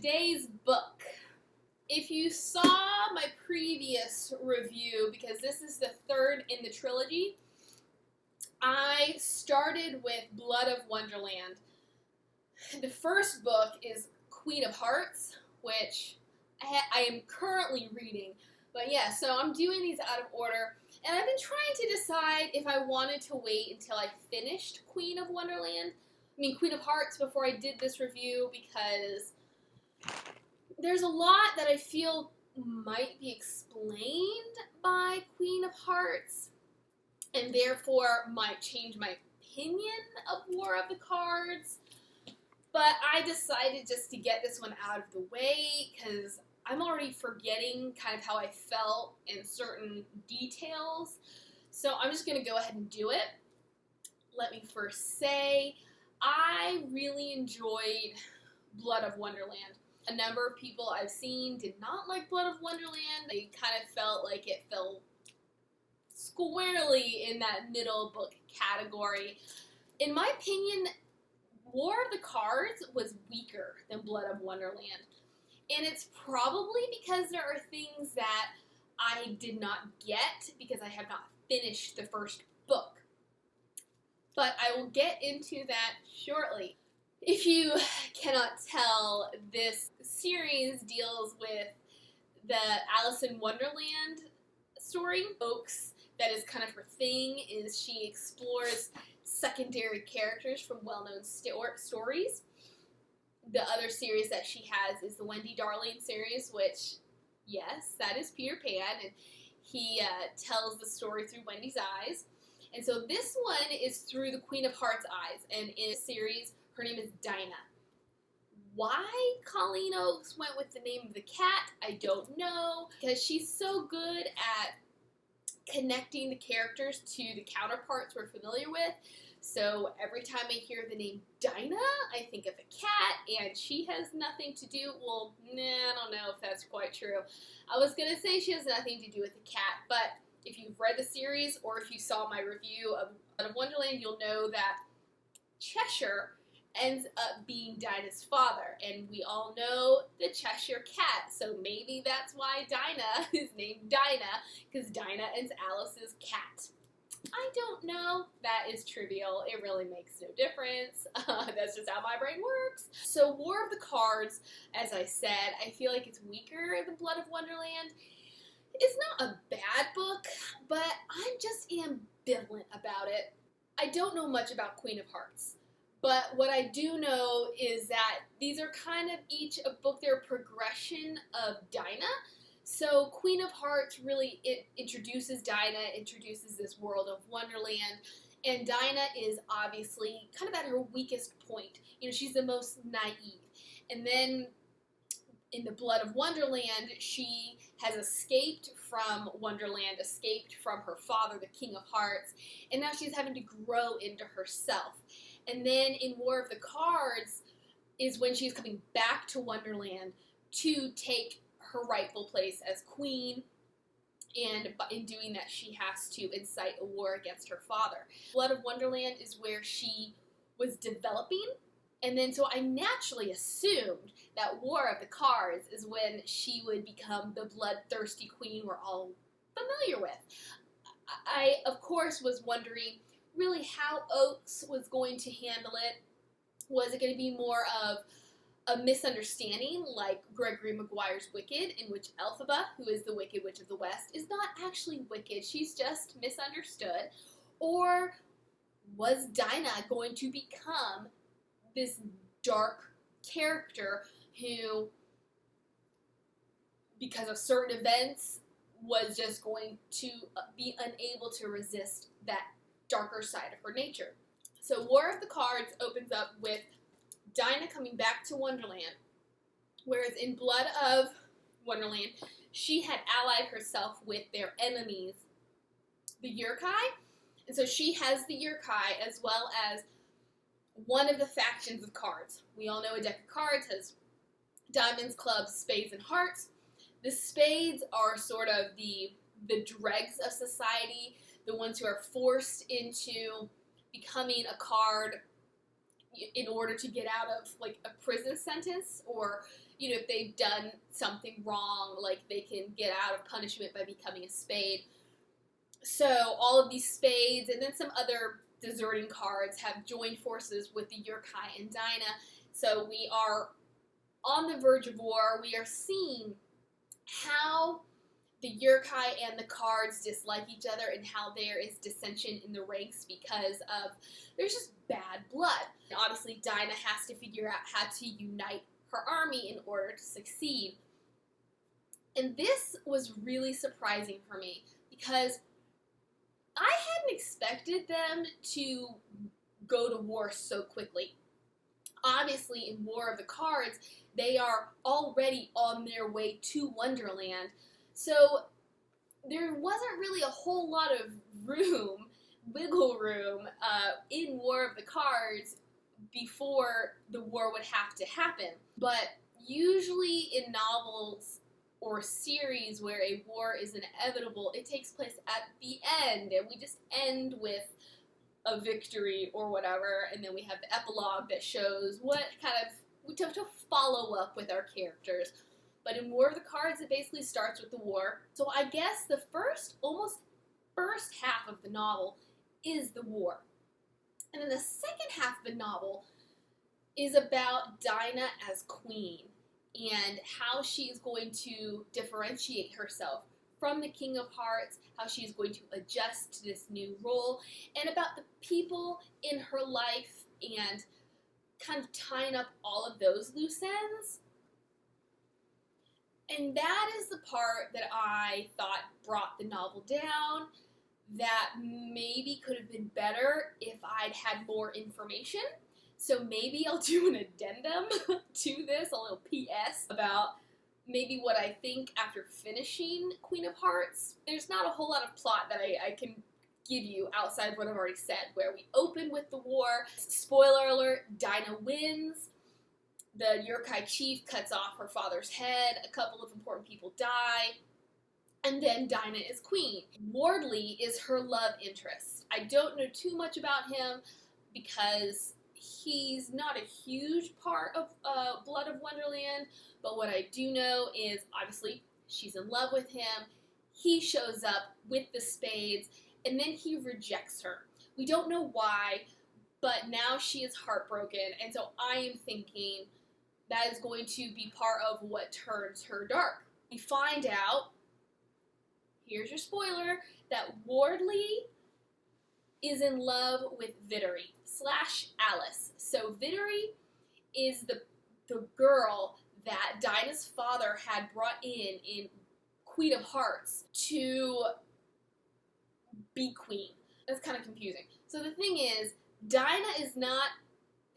today's book. If you saw my previous review, because this is the third in the trilogy, I started with Blood of Wonderland. The first book is Queen of Hearts, which I am currently reading. But yeah, so I'm doing these out of order. And I've been trying to decide if I wanted to wait until I finished Queen of Hearts before I did this review, because there's a lot that I feel might be explained by Queen of Hearts, and therefore might change my opinion of War of the Cards. But I decided just to get this one out of the way, because I'm already forgetting kind of how I felt in certain details. So I'm just going to go ahead and do it. Let me first say, I really enjoyed Blood of Wonderland. A number of people I've seen did not like Blood of Wonderland. They kind of felt like it fell squarely in that middle book category. In my opinion, War of the Cards was weaker than Blood of Wonderland. And it's probably because there are things that I did not get because I have not finished the first book. But I will get into that shortly. If you cannot tell, this series deals with the Alice in Wonderland story. Folks, that is kind of her thing, is she explores secondary characters from well-known stories. The other series that she has is the Wendy Darling series, which, yes, that is Peter Pan, and he tells the story through Wendy's eyes. And so this one is through the Queen of Hearts' eyes, and in the series, her name is Dinah. Why Colleen went with the name of the cat, I don't know, because she's so good at connecting the characters to the counterparts we're familiar with. So every time I hear the name Dinah, I think of a cat, and she has nothing to do, well, I don't know if that's quite true. I was going to say she has nothing to do with the cat, but if you've read the series, or if you saw my review of Blood of Wonderland, you'll know that Cheshire ends up being Dinah's father, and we all know the Cheshire Cat, so maybe that's why Dinah is named Dinah, because Dinah is Alice's cat. I don't know. That is trivial. It really makes no difference. That's just how my brain works. So War of the Cards, as I said, I feel like it's weaker than Blood of Wonderland. It's not a bad book, but I'm just ambivalent about it. I don't know much about Queen of Hearts, but what I do know is that these are kind of each a book, they're a progression of Dinah. So Queen of Hearts really introduces Dinah, introduces this world of Wonderland, and Dinah is obviously kind of at her weakest point. You know, she's the most naive. And then in the Blood of Wonderland, she has escaped from Wonderland, escaped from her father, the King of Hearts, and now she's having to grow into herself. And then in War of the Cards is when she's coming back to Wonderland to take her rightful place as queen, and in doing that she has to incite a war against her father. Blood of Wonderland is where she was developing, and then so I naturally assumed that War of the Cards is when she would become the bloodthirsty queen we're all familiar with. I, of course, was wondering really how Oakes was going to handle it. Was it going to be more of a misunderstanding like Gregory Maguire's Wicked, in which Elphaba, who is the Wicked Witch of the West, is not actually wicked, she's just misunderstood? Or was Dinah going to become this dark character who, because of certain events, was just going to be unable to resist that darker side of her nature? So War of the Cards opens up with Dinah coming back to Wonderland, whereas in Blood of Wonderland, she had allied herself with their enemies, the Yurkei, and so she has the Yurkei as well as one of the factions of cards. We all know a deck of cards has diamonds, clubs, spades, and hearts. The spades are sort of the dregs of society, the ones who are forced into becoming a card in order to get out of like a prison sentence, or if they've done something wrong, like they can get out of punishment by becoming a Spade. So all of these Spades and then some other deserting cards have joined forces with the Yurkei and Dinah. So we are on the verge of war. We are seeing how the Yurkei and the cards dislike each other and how there is dissension in the ranks because of there's just bad blood. And obviously, Dinah has to figure out how to unite her army in order to succeed. And this was really surprising for me because I hadn't expected them to go to war so quickly. Obviously, in War of the Cards, they are already on their way to Wonderland. So there wasn't really a whole lot of wiggle room in War of the Cards before the war would have to happen. But usually in novels or series where a war is inevitable, it takes place at the end, and we just end with a victory or whatever, and then we have the epilogue that shows what kind of, we have to follow up with our characters. But in War of the Cards, it basically starts with the war. So I guess the almost first half of the novel is the war. And then the second half of the novel is about Dinah as queen and how she is going to differentiate herself from the King of Hearts, how she is going to adjust to this new role, and about the people in her life and kind of tying up all of those loose ends. And that is the part that I thought brought the novel down, that maybe could have been better if I'd had more information. So maybe I'll do an addendum to this, a little PS, about maybe what I think after finishing Queen of Hearts. There's not a whole lot of plot that I can give you outside of what I've already said, where we open with the war. Spoiler alert, Dinah wins. The Yurkei chief cuts off her father's head. A couple of important people die. And then Dinah is queen. Wardley is her love interest. I don't know too much about him because he's not a huge part of Blood of Wonderland, but what I do know is, obviously, she's in love with him. He shows up with the Spades, and then he rejects her. We don't know why, but now she is heartbroken, and so I am thinking that is going to be part of what turns her dark. We find out, here's your spoiler, that Wardley is in love with Vittiore / Alice. So Vittiore is the girl that Dinah's father had brought in Queen of Hearts to be queen. That's kind of confusing. So the thing is, Dinah is not,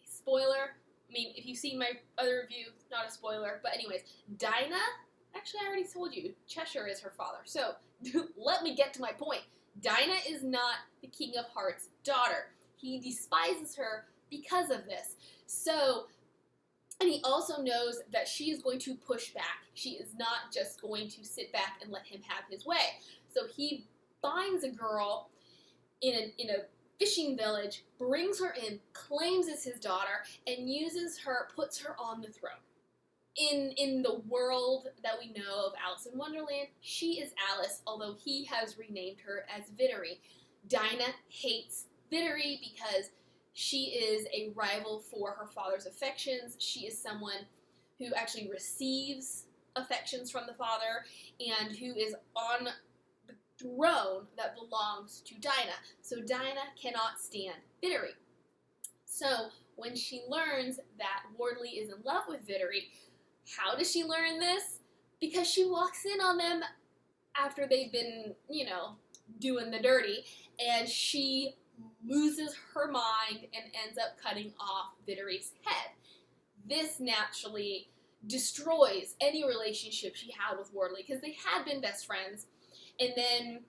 spoiler, I mean, if you've seen my other review, not a spoiler, but anyways, Dinah, actually I already told you, Cheshire is her father. So let me get to my point. Dinah is not the King of Hearts' daughter. He despises her because of this. So, and he also knows that she is going to push back. She is not just going to sit back and let him have his way. So he finds a girl in a fishing village, brings her in, claims it's his daughter, and uses her, puts her on the throne. In the world that we know of Alice in Wonderland, she is Alice, although he has renamed her as Vittiore. Dinah hates Vittiore because she is a rival for her father's affections. She is someone who actually receives affections from the father and who is on the throne that belongs to Dinah. So Dinah cannot stand Vittiore. So when she learns that Wardley is in love with Vittiore, how does she learn this? Because she walks in on them after they've been, doing the dirty, and she loses her mind and ends up cutting off Vittiore's head. This naturally destroys any relationship she had with Wardley, because they had been best friends, and then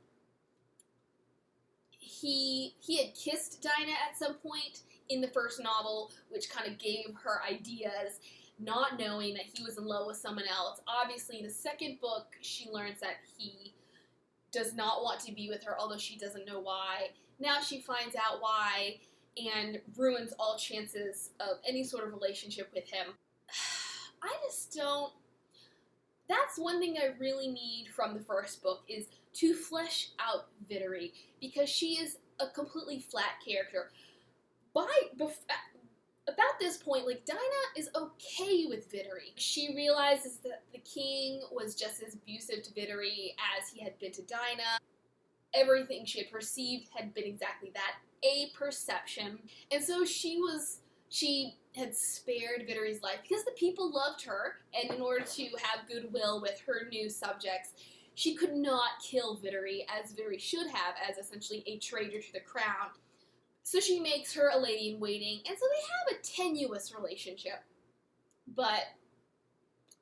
he had kissed Dinah at some point in the first novel, which kind of gave her ideas, not knowing that he was in love with someone else. Obviously, in the second book, she learns that he does not want to be with her, although she doesn't know why. Now she finds out why and ruins all chances of any sort of relationship with him. I just don't. That's one thing I really need from the first book, is to flesh out Vittiore, because she is a completely flat character. About this point, like, Dinah is okay with Vittiore. She realizes that the king was just as abusive to Vittiore as he had been to Dinah. Everything she had perceived had been exactly that, a perception. And so she had spared Vittiore's life because the people loved her, and in order to have goodwill with her new subjects, she could not kill Vittiore, as Vittiore should have, as essentially a traitor to the crown. So she makes her a lady-in-waiting, and so they have a tenuous relationship. But,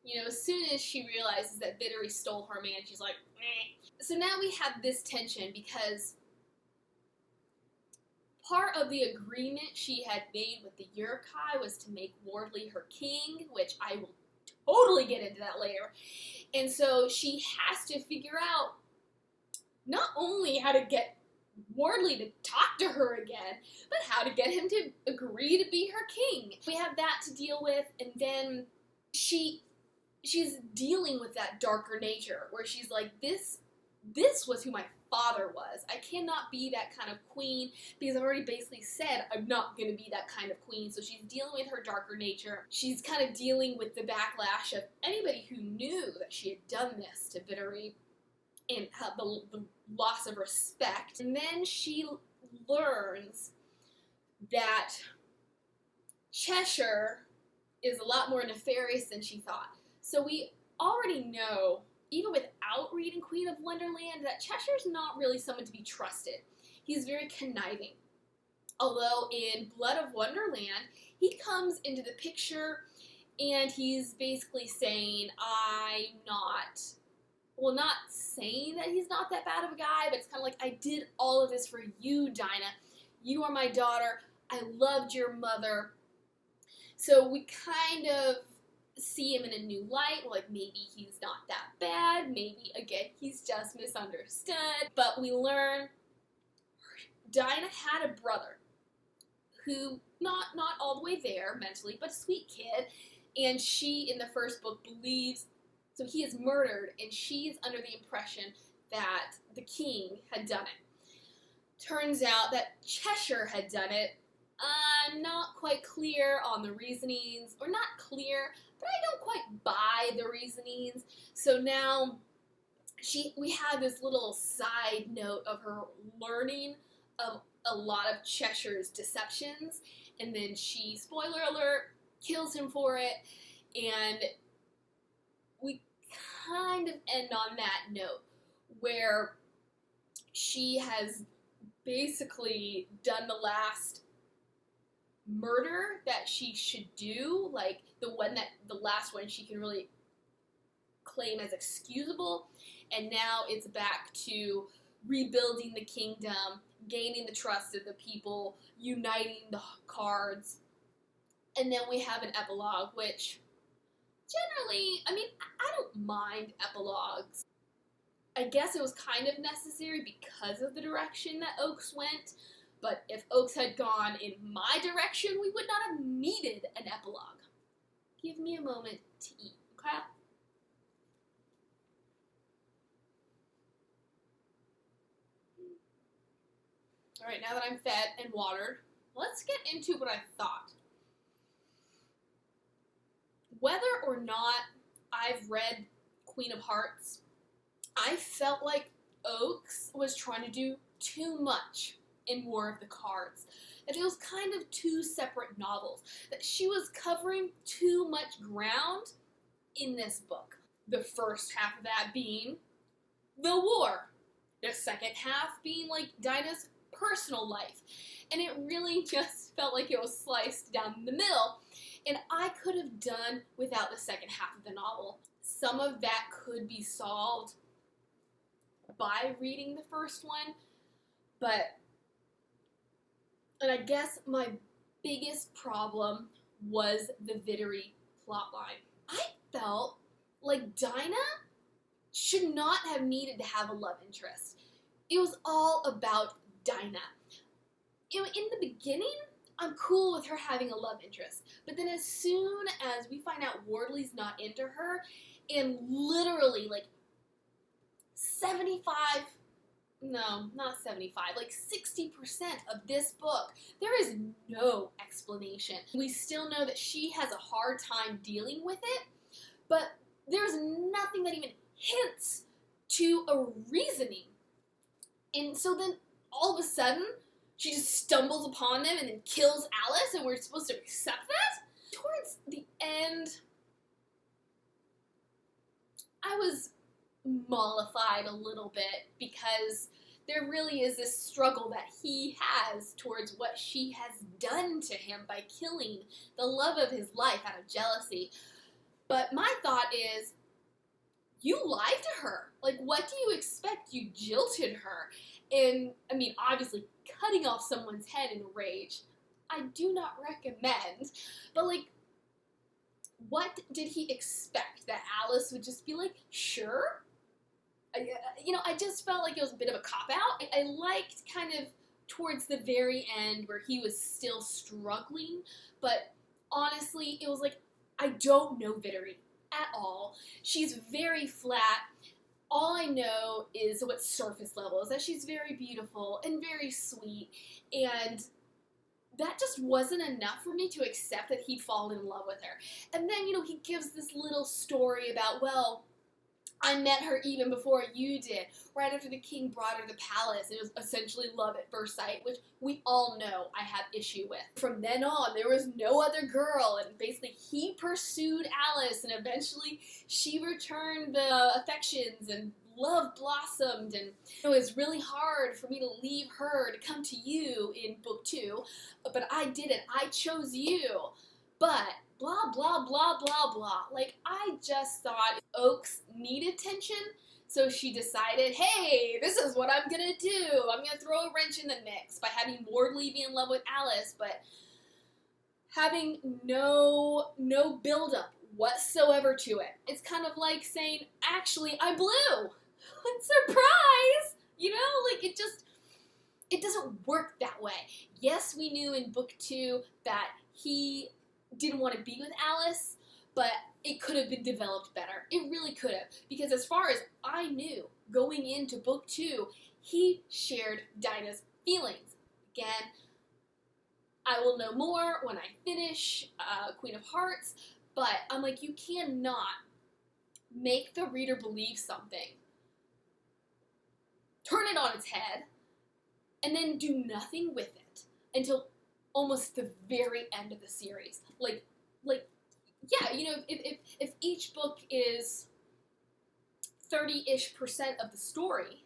you know, as soon as she realizes that Vittiore stole her man, she's like, meh. So now we have this tension, because part of the agreement she had made with the Yurkei was to make Wardley her king, which I will totally get into that later. And so she has to figure out not only how to get Wardley to talk to her again, but how to get him to agree to be her king. We have that to deal with, and then she's dealing with that darker nature, where she's like, this was who my father was. I cannot be that kind of queen, because I've already basically said I'm not going to be that kind of queen. So she's dealing with her darker nature. She's kind of dealing with the backlash of anybody who knew that she had done this to Vittiore, and the loss of respect. And then she learns that Cheshire is a lot more nefarious than she thought. So we already know, even without reading Queen of Wonderland, that Cheshire's not really someone to be trusted. He's very conniving. Although in Blood of Wonderland, he comes into the picture and he's basically saying, not saying that he's not that bad of a guy, but it's kind of like, I did all of this for you, Dinah. You are my daughter. I loved your mother. So we kind of see him in a new light. Like, maybe he's not that bad. Maybe, again, he's just misunderstood. But we learn Dinah had a brother who, not all the way there mentally, but a sweet kid. And she, in the first book, believes, so he is murdered, and she's under the impression that the king had done it. Turns out that Cheshire had done it. I'm not quite clear on the reasonings, or not clear, but I don't quite buy the reasonings. So now we have this little side note of her learning of a lot of Cheshire's deceptions, and then she, spoiler alert, kills him for it, and we kind of end on that note, where she has basically done the last murder that she should do, like the last one she can really claim as excusable, and now it's back to rebuilding the kingdom, gaining the trust of the people, uniting the cards, and then we have an epilogue, which generally, I mean, I don't mind epilogues. I guess it was kind of necessary because of the direction that Oakes went, but if Oakes had gone in my direction, we would not have needed an epilogue. Give me a moment to eat, okay? Alright, now that I'm fed and watered, let's get into what I thought. Whether or not I've read Queen of Hearts, I felt like Oakes was trying to do too much in War of the Cards. That it was kind of two separate novels. That she was covering too much ground in this book. The first half of that being the war. The second half being like Dinah's personal life. And it really just felt like it was sliced down the middle. And I could have done without the second half of the novel. Some of that could be solved by reading the first one, and I guess my biggest problem was the Vittiore plotline. I felt like Dinah should not have needed to have a love interest. It was all about Dinah. In the beginning, I'm cool with her having a love interest. But then as soon as we find out Wardley's not into her, and literally, like, 75, no, not 75, like 60% of this book, there is no explanation. We still know that she has a hard time dealing with it, but there's nothing that even hints to a reasoning. And so then, all of a sudden, she just stumbles upon them and then kills Alice, and we're supposed to accept that? Towards the end, I was mollified a little bit, because there really is this struggle that he has towards what she has done to him by killing the love of his life out of jealousy. But my thought is, you lied to her. Like, what do you expect? You jilted her. And, I mean, obviously, cutting off someone's head in rage, I do not recommend. But, like, what did he expect? That Alice would just be like, sure? I just felt like it was a bit of a cop-out. I liked kind of towards the very end where he was still struggling, but honestly, it was like, I don't know Vittiore at all. She's very flat. All I know is what surface level is, that she's very beautiful and very sweet, and that just wasn't enough for me to accept that he'd fallen in love with her. And then, he gives this little story about, well, I met her even before you did, right after the king brought her to the palace. It was essentially love at first sight, which we all know I have issue with. From then on, there was no other girl, and basically he pursued Alice, and eventually she returned the affections, and love blossomed, and it was really hard for me to leave her to come to you in book 2, but I didn't. I chose you. But blah, blah, blah, blah, blah. Like, I just thought Oaks needed tension, so she decided, hey, this is what I'm gonna do. I'm gonna throw a wrench in the mix by having Wardley be in love with Alice, but having no build-up whatsoever to it. It's kind of like saying, actually, I blew. Surprise! Like, it doesn't work that way. Yes, we knew in book 2 that he didn't want to be with Alice, but it could have been developed better. It really could have, because as far as I knew going into book 2, he shared Dinah's feelings. Again, I will know more when I finish Queen of Hearts, but I'm like, you cannot make the reader believe something, turn it on its head, and then do nothing with it until almost the very end of the series. Like, yeah, if each book is 30-ish% of the story,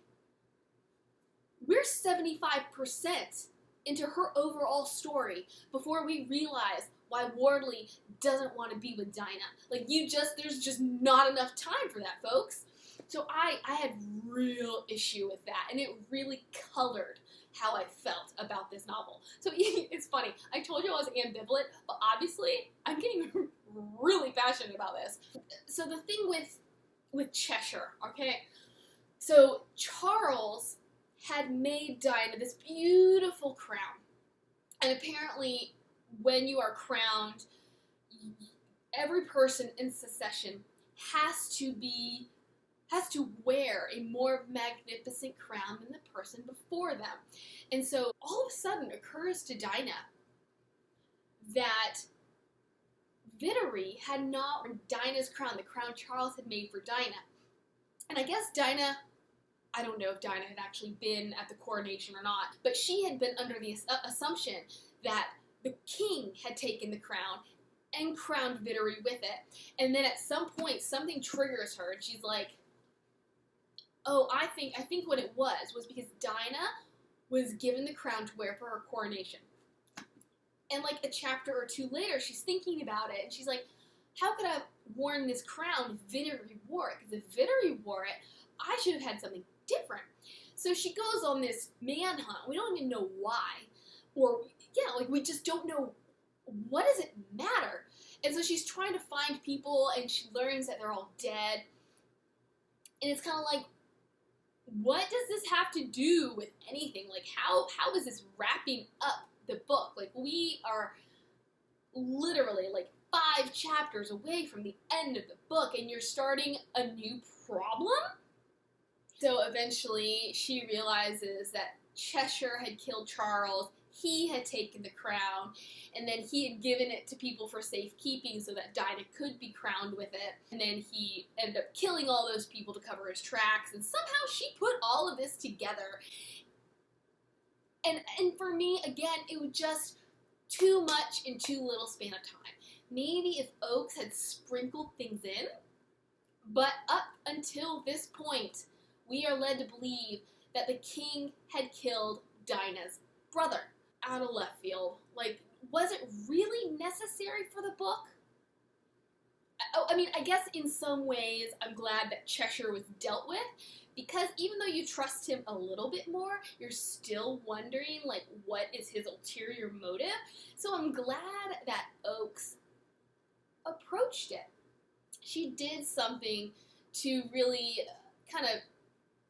we're 75% into her overall story before we realize why Wardley doesn't want to be with Dinah. Like, there's just not enough time for that, folks. So I had real issue with that, and it really colored how I felt about this novel. So it's funny, I told you I was ambivalent, but obviously I'm getting really passionate about this. So the thing with Cheshire, okay? So Charles had made Dinah this beautiful crown, and apparently when you are crowned, every person in succession has to wear a more magnificent crown than the person before them. And so all of a sudden occurs to Dinah that Vittiore had not worn Dinah's crown, the crown Charles had made for Dinah. And I guess Dinah, I don't know if Dinah had actually been at the coronation or not, but she had been under the assumption that the king had taken the crown and crowned Vittiore with it. And then at some point something triggers her, and she's like, oh, I think what it was because Dinah was given the crown to wear for her coronation. And like a chapter or 2 later, she's thinking about it, and she's like, how could I have worn this crown if Vittiore wore it? Because if Vittiore wore it, I should have had something different. So she goes on this manhunt. We don't even know why. Or, yeah, like we just don't know, what does it matter? And so she's trying to find people, and she learns that they're all dead. And it's kind of like, what does this have to do with anything? Like, how is this wrapping up the book. Like, we are literally like 5 chapters away from the end of the book, and you're starting a new problem? So eventually she realizes that Cheshire had killed Charles, he had taken the crown, and then he had given it to people for safekeeping so that Dinah could be crowned with it. And then he ended up killing all those people to cover his tracks, and somehow she put all of this together. And for me, again, it was just too much in too little span of time. Maybe if Oakes had sprinkled things in, but up until this point, we are led to believe that the king had killed Dinah's brother. Out of left field. Like, was it really necessary for the book? I mean, I guess in some ways I'm glad that Cheshire was dealt with, because even though you trust him a little bit more, you're still wondering, like, what is his ulterior motive? So I'm glad that Oakes approached it. She did something to really kind of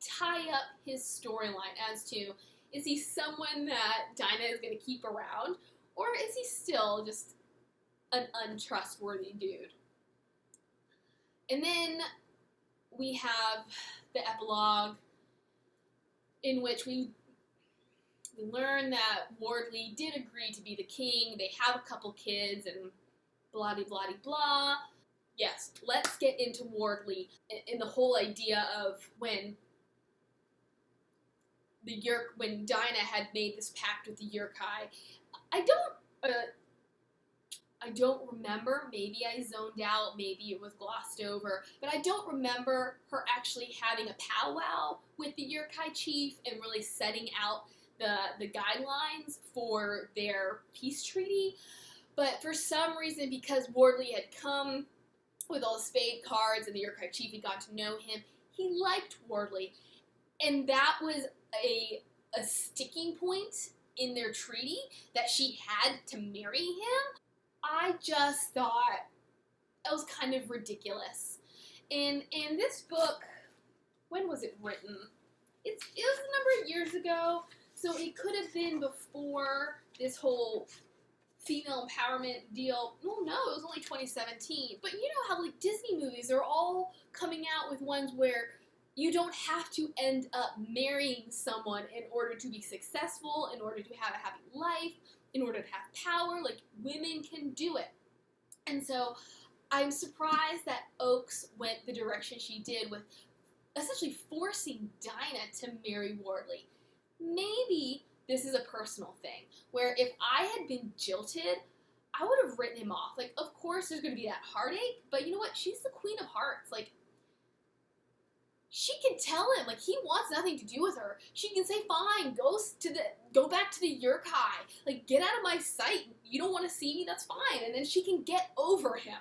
tie up his storyline as to, is he someone that Dinah is going to keep around, or is he still just an untrustworthy dude? And then we have the epilogue, in which we learn that Wardley did agree to be the king. They have a couple kids and blah-de-blah-de-blah. Yes, let's get into Wardley and the whole idea of when Dinah had made this pact with the Yurkei. I don't remember, maybe I zoned out, maybe it was glossed over, but I don't remember her actually having a powwow with the Yurkei chief and really setting out the guidelines for their peace treaty. But for some reason, because Wardley had come with all the Spade cards and the Yurkei chief had gotten to know him, he liked Wardley. And that was a sticking point in their treaty, that she had to marry him. I just thought it was kind of ridiculous. And this book, when was it written? It was a number of years ago, so it could have been before this whole female empowerment deal. Well, no, it was only 2017. But you know how, like, Disney movies are all coming out with ones where you don't have to end up marrying someone in order to be successful, in order to have a happy life, in order to have power. Like, women can do it. And so I'm surprised that Oakes went the direction she did with essentially forcing Dinah to marry Wardley. Maybe this is a personal thing, where if I had been jilted, I would have written him off. Like, of course there's going to be that heartache, but you know what? She's the Queen of Hearts. Like, she can tell him, like, he wants nothing to do with her. She can say, fine, go back to the Yurkei. Like, get out of my sight. You don't want to see me, that's fine. And then she can get over him.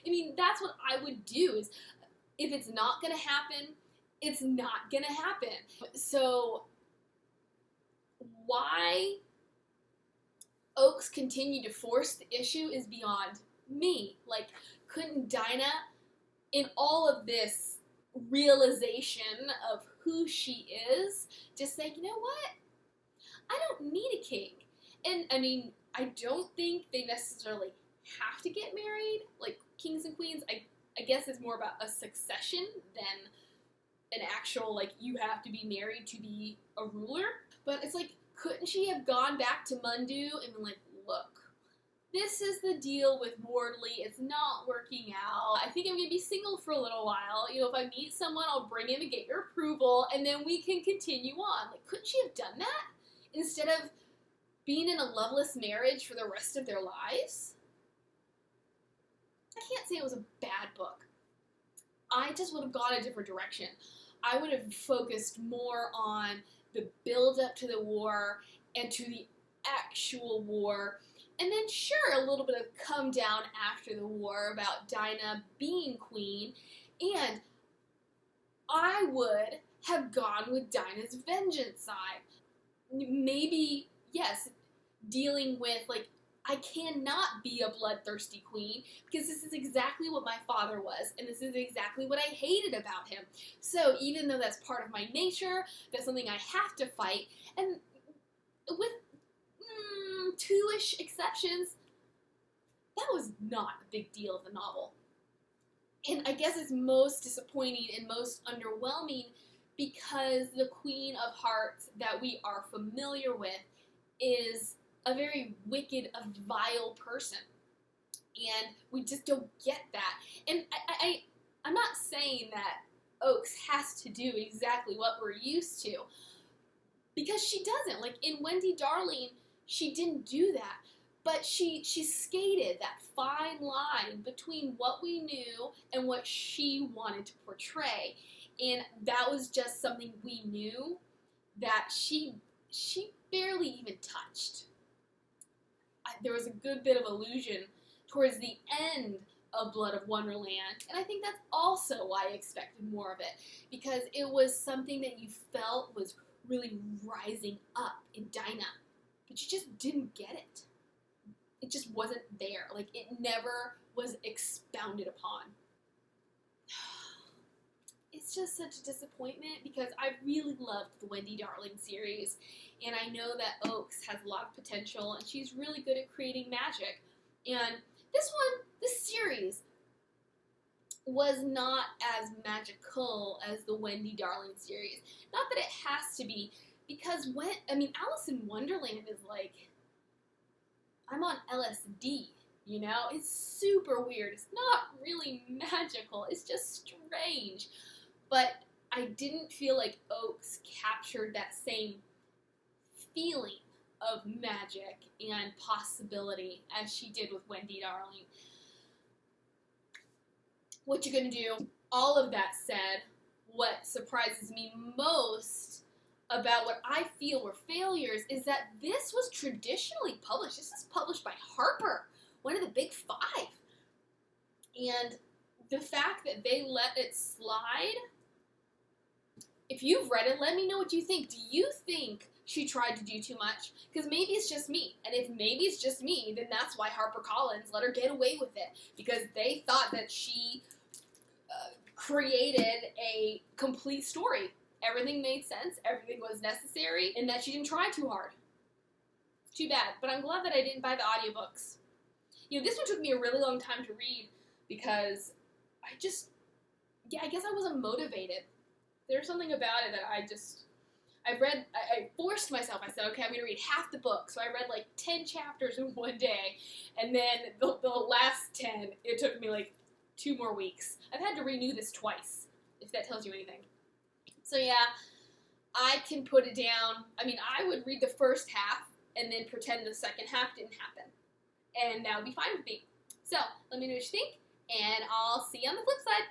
I mean, that's what I would do, is if it's not going to happen, it's not going to happen. So why Oakes continued to force the issue is beyond me. Like, couldn't Dinah, in all of this realization of who she is, just say, you know what? I don't need a king. And, I mean, I don't think they necessarily have to get married. Like, kings and queens, I guess it's more about a succession than an actual, like, you have to be married to be a ruler. But it's like, couldn't she have gone back to Mundu and been like, look, this is the deal with Wardley. It's not working out. I think I'm going to be single for a little while. You know, if I meet someone, I'll bring him and get your approval, and then we can continue on. Like, couldn't she have done that instead of being in a loveless marriage for the rest of their lives? I can't say it was a bad book. I just would have gone a different direction. I would have focused more on the build-up to the war and to the actual war. And then, sure, a little bit of come down after the war about Dinah being queen. And I would have gone with Dinah's vengeance side. Maybe, yes, dealing with, like, I cannot be a bloodthirsty queen, because this is exactly what my father was, and this is exactly what I hated about him. So even though that's part of my nature, that's something I have to fight, and with 2 fewish exceptions, that was not a big deal of the novel. And I guess it's most disappointing and most underwhelming because the Queen of Hearts that we are familiar with is a very wicked, a vile person. And we just don't get that. And I'm not saying that Oaks has to do exactly what we're used to, because she doesn't. Like, in Wendy Darling, she didn't do that. But she skated that fine line between what we knew and what she wanted to portray. And that was just something we knew that she barely even touched. There was a good bit of illusion towards the end of Blood of Wonderland, and I think that's also why I expected more of it, because it was something that you felt was really rising up in Dinah, but you just didn't get it. It just wasn't there. Like, it never was expounded upon. It's just such a disappointment because I really loved the Wendy Darling series, and I know that Oaks has a lot of potential, and she's really good at creating magic. And this series was not as magical as the Wendy Darling series. Not that it has to be, because Alice in Wonderland is like, I'm on LSD, you know? It's super weird. It's not really magical. It's just strange. But I didn't feel like Oaks captured that same feeling of magic and possibility as she did with Wendy Darling. What you gonna do? All of that said, what surprises me most about what I feel were failures is that this was traditionally published. This is published by Harper, one of the big five. And the fact that they let it slide, if you've read it, let me know what you think. Do you think she tried to do too much? Because maybe it's just me. And if maybe it's just me, then that's why HarperCollins let her get away with it. Because they thought that she created a complete story. Everything made sense, everything was necessary, and that she didn't try too hard. Too bad, but I'm glad that I didn't buy the audiobooks. You know, this one took me a really long time to read because I guess I wasn't motivated. There's something about it that I forced myself. I said, okay, I'm going to read half the book. So I read like 10 chapters in one day, and then the last 10, it took me like 2 more weeks. I've had to renew this twice, if that tells you anything. So yeah, I can put it down. I would read the first half and then pretend the second half didn't happen. And that would be fine with me. So, let me know what you think, and I'll see you on the flip side.